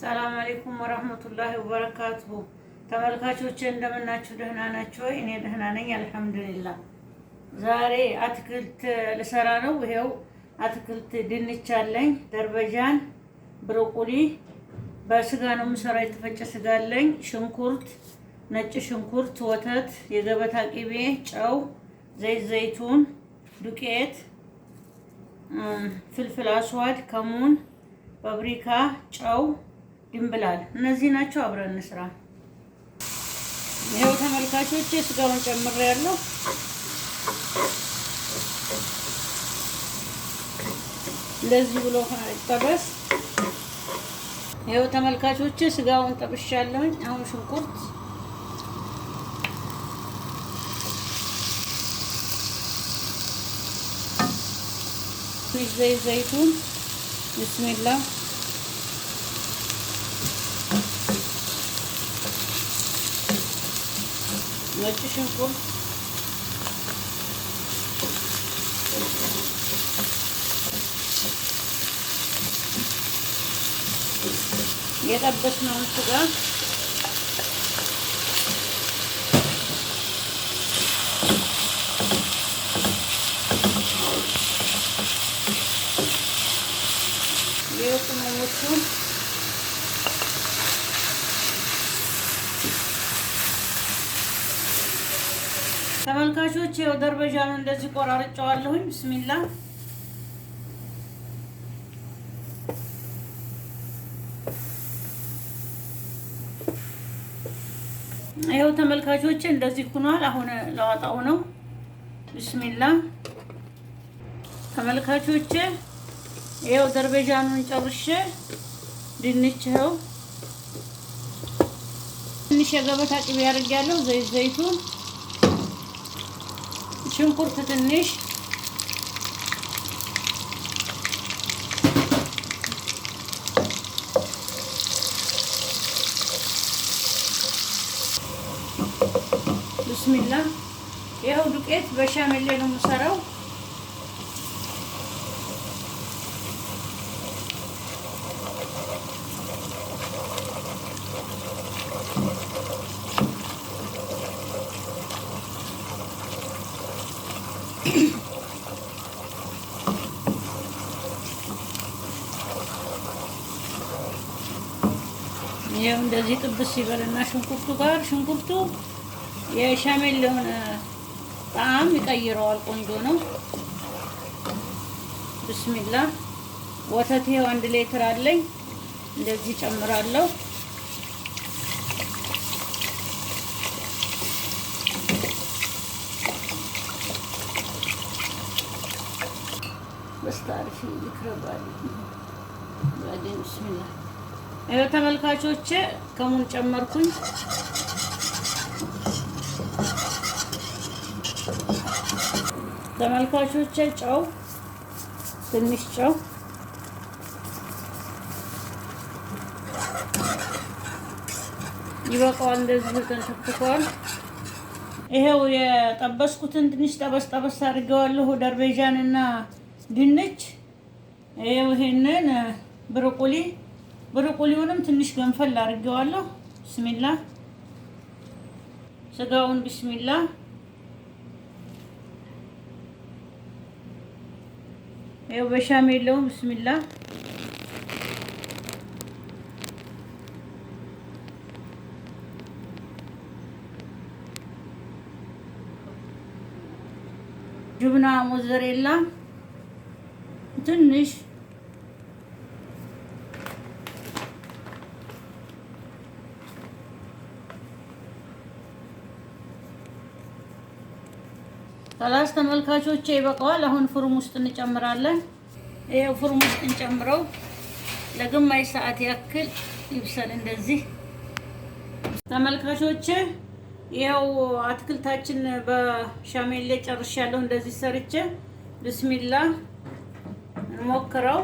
ሰላም አለይኩም ወራህመቱላሂ ወበረካቱሁ። ተመልካቾቼ እንደምናችሁ ደህና ናችሁ ወይ? እኔ ደህና ነኝ አልሐምዱሊላህ። ዛሬ አትክልት ልሰራ ነው። ይሄው አትክልት ድንች አለኝ፣ ደርበጃን፣ ብሮኮሊ በስጋ ነው የምሰራው። የተፈጨ ስጋ አለኝ፣ ሽንኩርት፣ ነጭ ሽንኩርት፣ ወተት፣ የገበታ ቅቤ፣ ጨው፣ ዘይት ዘይቱን፣ ዱቄት፣ ፍልፍል አስዋድ፣ ከሙን፣ ፋብሪካ፣ ጨው፣ ድንብላል እነዚህ ናቸው። አብረን እንስራ። ይሄው ተመልካቾቼ ስጋውን ጨምሬያለሁ። እንደዚህ ብሎ ይጠበስ። ይሄው ተመልካቾቼ ስጋውን ጠብሻለሁ። አሁን ሽንኩርት ዘይት ዘይቱን ቢስሚላህ ነጭ ሽንኩርት የጠበስነውን ስጋ ቅመሞቹን ተመልካቾች ይኸው ደርበጃኑን እንደዚህ ቆራርጬዋለሁኝ። ቢስሚላህ ይኸው ተመልካቾች እንደዚህ ሆኗል። አሁን ለዋጣው ነው። ቢስሚላህ ተመልካቾች ይኸው ደርበጃኑን ጨርሼ ድንች ይኸው ትንሽ የገበታ ቅቤ አድርጌያለሁ። ዘይት ዘይቱን፣ ሽንኩርት ትንሽ፣ ቢስሚላህ ይኸው ዱቄት በሻሜሌ ነው የምሰራው። ይሄው እንደዚህ ጥብስ ይበልና ሽንኩርቱ ጋር ሽንኩርቱ የሻሜሌውን ጣዕም ይቀይረዋል። ቆንጆ ነው። ቢስሚላህ ወተት ይሄው 1 ሊትር አለኝ። እንደዚህ ጨምራለሁ። በስታርፊ ይክረባል ባዲን ቢስሚላህ ይሄው ተመልካቾቼ ከሙን ጨመርኩኝ። ተመልካቾቼ ጨው ትንሽ ጨው ይበቃዋል። እንደዚህ ተንተክቷል። ይሄው የጠበስኩትን ትንሽ ጠበስ ጠበስ አድርጌዋለሁ። ደርበጃን እና ድንች ይሄው ይሄንን ብሮኮሊውንም ትንሽ ገንፈል አድርጌዋለሁ። ቢስሚላህ ስጋውን ቢስሚላህ ይኸው በሻሜሌው ቢስሚላህ ጁብና ሞዘሬላ ትንሽ ሰላስ ተመልካቾቼ ይበቃዋል። አሁን ፍሩም ውስጥ እንጨምራለን። ይሄው ፍሩም ውስጥ እንጨምረው ለግማሽ ሰዓት ያክል ይብሰል። እንደዚህ ተመልካቾቼ ይሄው አትክልታችን በሻሜሌ ጨርሻለሁ። እንደዚህ ሰርቼ ቢስሚላህ እንሞክረው።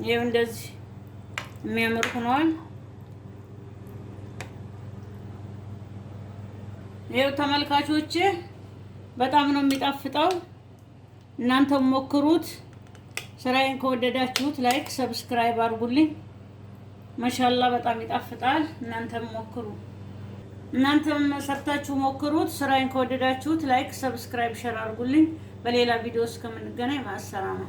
ይሄው እንደዚህ የሚያምር ሆኗል። ይኸው ተመልካቾቼ በጣም ነው የሚጣፍጠው። እናንተም ሞክሩት። ስራዬን ከወደዳችሁት ላይክ፣ ሰብስክራይብ አድርጉልኝ። ማሻአላህ በጣም ይጣፍጣል። እናንተም ሞክሩ። እናንተም ሰርታችሁ ሞክሩት። ስራዬን ከወደዳችሁት ላይክ፣ ሰብስክራይብ፣ ሼር አድርጉልኝ። በሌላ ቪዲዮ እስከምንገናኝ ማሰላማ